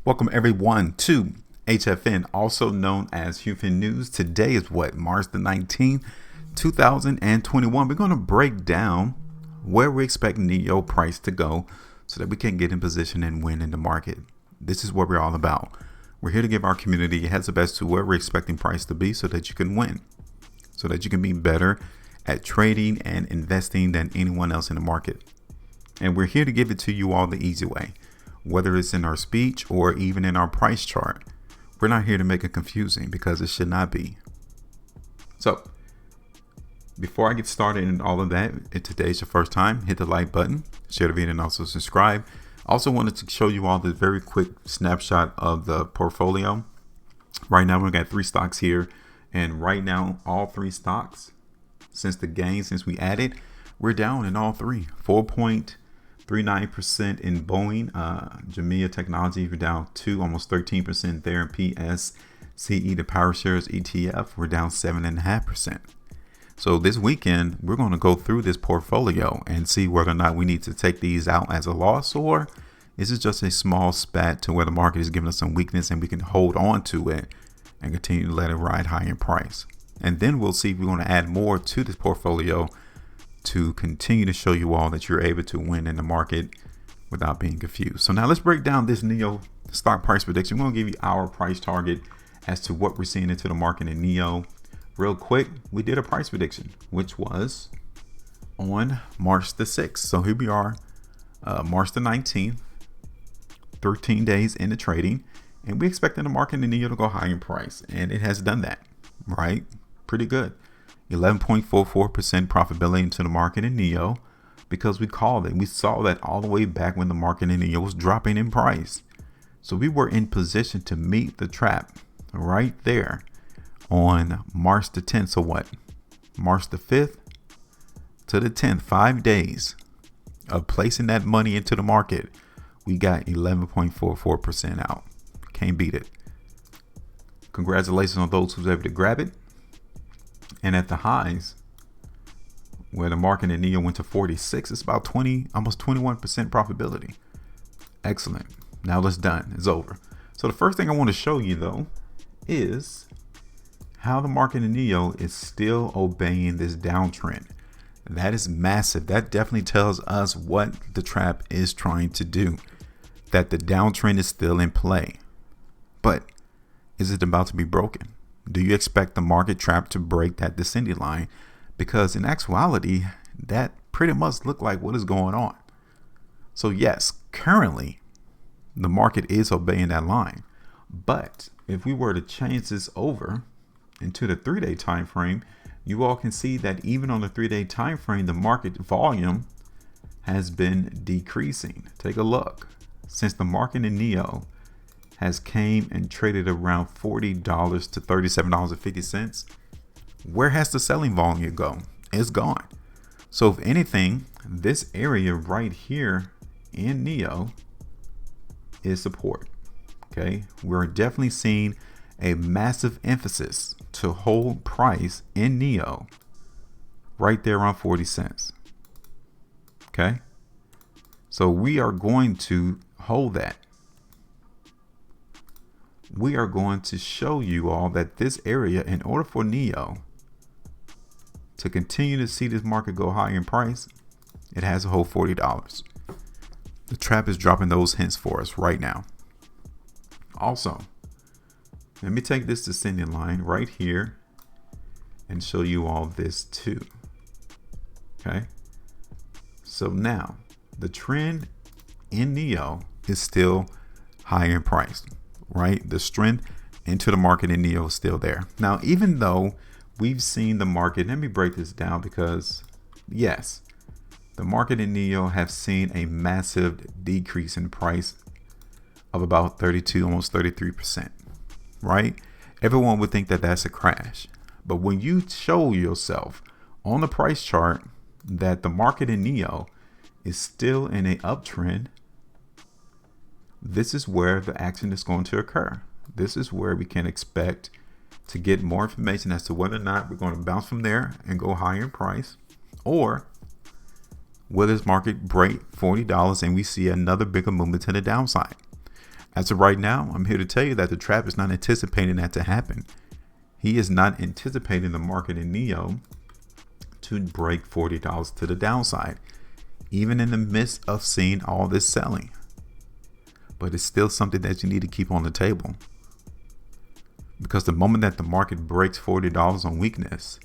Welcome everyone to HFN, also known as HueFin News. Today is March the 19th, 2021. We're going to break down where we expect NIO price to go so that we can get in position and win in the market. This is what we're all about. We're here to give our community a heads up as to where we're expecting price to be so that you can win, so that you can be better at trading and investing than anyone else in the market. And we're here to give it to you all the easy way. Whether it's in our speech or even in our price chart, we're not here to make it confusing because it should not be. So before I get started in all of that, if today's your first time, hit the like button, share the video, and also subscribe. Also wanted to show you all the very quick snapshot of the portfolio. Right now we've got 3 stocks here, and right now all 3 stocks, since we added, we're down in all 3. 4.39% in Boeing, Jamia Technology, we're down 2, almost 13% there. In PSCE, the Power Shares ETF, we're down 7.5%. So this weekend, we're going to go through this portfolio and see whether or not we need to take these out as a loss, or is it just a small spat to where the market is giving us some weakness and we can hold on to it and continue to let it ride high in price. And then we'll see if we're going to add more to this portfolio to continue to show you all that you're able to win in the market without being confused. So now let's break down this NIO stock price prediction. We're going to give you our price target as to what we're seeing into the market in NIO. Real quick, we did a price prediction, which was on March the 6th. So here we are, March the 19th, 13 days into trading, and we expected the market in NIO to go high in price, and it has done that, right? Pretty good. 11.44% profitability into the market in NIO, because we called it. We saw that all the way back when the market in NIO was dropping in price. So we were in position to meet the trap right there on March the 10th. So March the 5th to the 10th, 5 days of placing that money into the market, we got 11.44% out. Can't beat it. Congratulations on those who was able to grab it. And at the highs, where the market in NIO went to 46, it's about 20, almost 21% profitability. Excellent. Now it's done. It's over. So the first thing I want to show you, though, is how the market in NIO is still obeying this downtrend. That is massive. That definitely tells us what the trap is trying to do, that the downtrend is still in play. But is it about to be broken? Do you expect the market trap to break that descending line? Because in actuality, that pretty much look like what is going on. So yes, currently the market is obeying that line. But if we were to change this over into the 3-day time frame, you all can see that even on the 3-day time frame, the market volume has been decreasing. Take a look. Since the market in NIO has came and traded around $40 to $37.50, where has the selling volume go? It's gone. So if anything, this area right here in NIO is support. Okay, we're definitely seeing a massive emphasis to hold price in NIO right there around 40 cents. Okay, so we are going to hold that. We are going to show you all that this area, in order for NIO to continue to see this market go higher in price, it has to hold $40. The trap is dropping those hints for us right now. Also, let me take this descending line right here and show you all this too. Okay, so now the trend in NIO is still higher in price, right? The strength into the market in NIO is still there. Now, even though we've seen the market, let me break this down, because yes, the market in NIO have seen a massive decrease in price of about 32, almost 33%, right? Everyone would think that that's a crash. But when you show yourself on the price chart that the market in NIO is still in an uptrend, this is where the action is going to occur. This is where we can expect to get more information as to whether or not we're going to bounce from there and go higher in price, or will this market break $40 and we see another bigger movement to the downside. As of right now, I'm here to tell you that the trap is not anticipating that to happen. He is not anticipating the market in NIO to break $40 to the downside, even in the midst of seeing all this selling. But it's still something that you need to keep on the table. Because the moment that the market breaks $40 on weakness,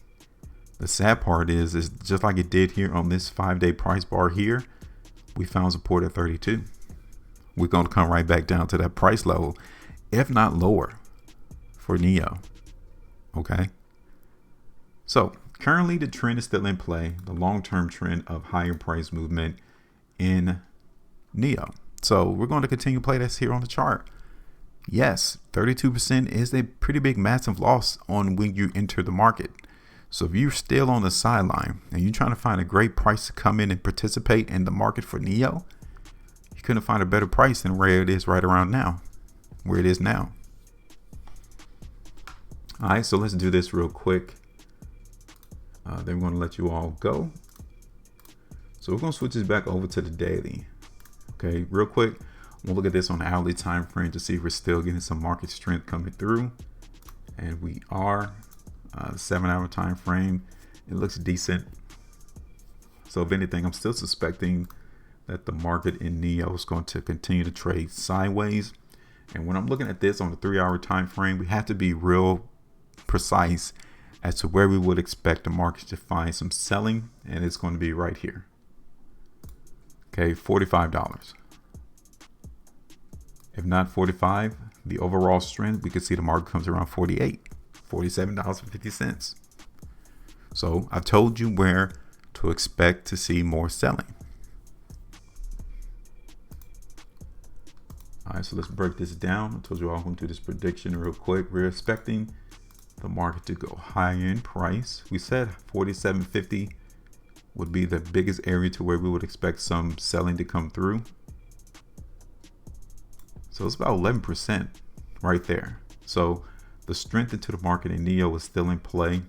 the sad part is just like it did here on this 5-day price bar here, we found support at 32. We're going to come right back down to that price level, if not lower, for NIO. Okay. So currently the trend is still in play, the long-term trend of higher price movement in NIO. So we're going to continue to play this here on the chart. Yes, 32% is a pretty big massive loss on when you enter the market. So if you're still on the sideline and you're trying to find a great price to come in and participate in the market for NIO, you couldn't find a better price than where it is right around now, where it is now. All right, so let's do this real quick. Then we're going to let you all go. So we're going to switch this back over to the daily. Okay, real quick. We'll look at this on the hourly time frame to see if we're still getting some market strength coming through. And we are. 7-hour time frame, it looks decent. So if anything, I'm still suspecting that the market in NIO is going to continue to trade sideways. And when I'm looking at this on the 3-hour time frame, we have to be real precise as to where we would expect the market to find some selling, and it's going to be right here. Okay, $45. If not 45, the overall strength, we could see the market comes around 48. $47.50. So I've told you where to expect to see more selling. All right, so let's break this down. I told you all I'm going to do this prediction real quick. We're expecting the market to go higher in price. We said 47.50 would be the biggest area to where we would expect some selling to come through. So it's about 11% right there. So the strength into the market in NIO is still in play.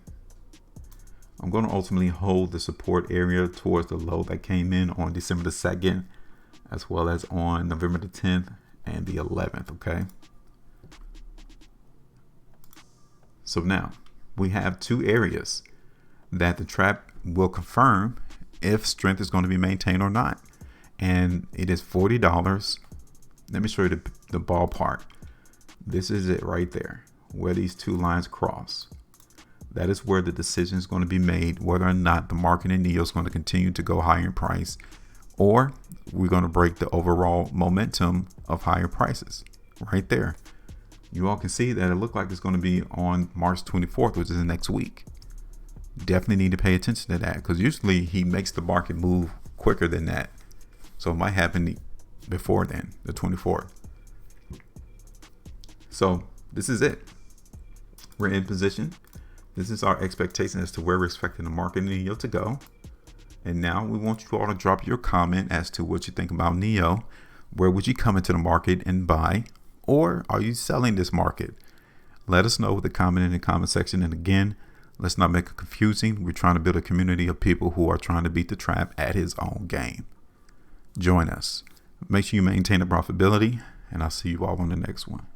I'm going to ultimately hold the support area towards the low that came in on December the 2nd, as well as on November the 10th and the 11th. Okay. So now we have two areas that the trap will confirm if strength is going to be maintained or not. And it is $40. Let me show you the ballpark. This is it right there, where these two lines cross. That is where the decision is going to be made whether or not the market in NIO is going to continue to go higher in price, or we're going to break the overall momentum of higher prices right there. You all can see that it looked like it's going to be on March 24th, which is the next week. Definitely need to pay attention to that, because usually he makes the market move quicker than that. So it might happen before then, the 24th. So this is it. We're in position. This is our expectation as to where we're expecting the market in NIO to go. And now we want you all to drop your comment as to what you think about NIO. Where would you come into the market and buy? Or are you selling this market? Let us know with a comment in the comment section. And again, let's not make it confusing. We're trying to build a community of people who are trying to beat the trap at his own game. Join us. Make sure you maintain the profitability, and I'll see you all on the next one.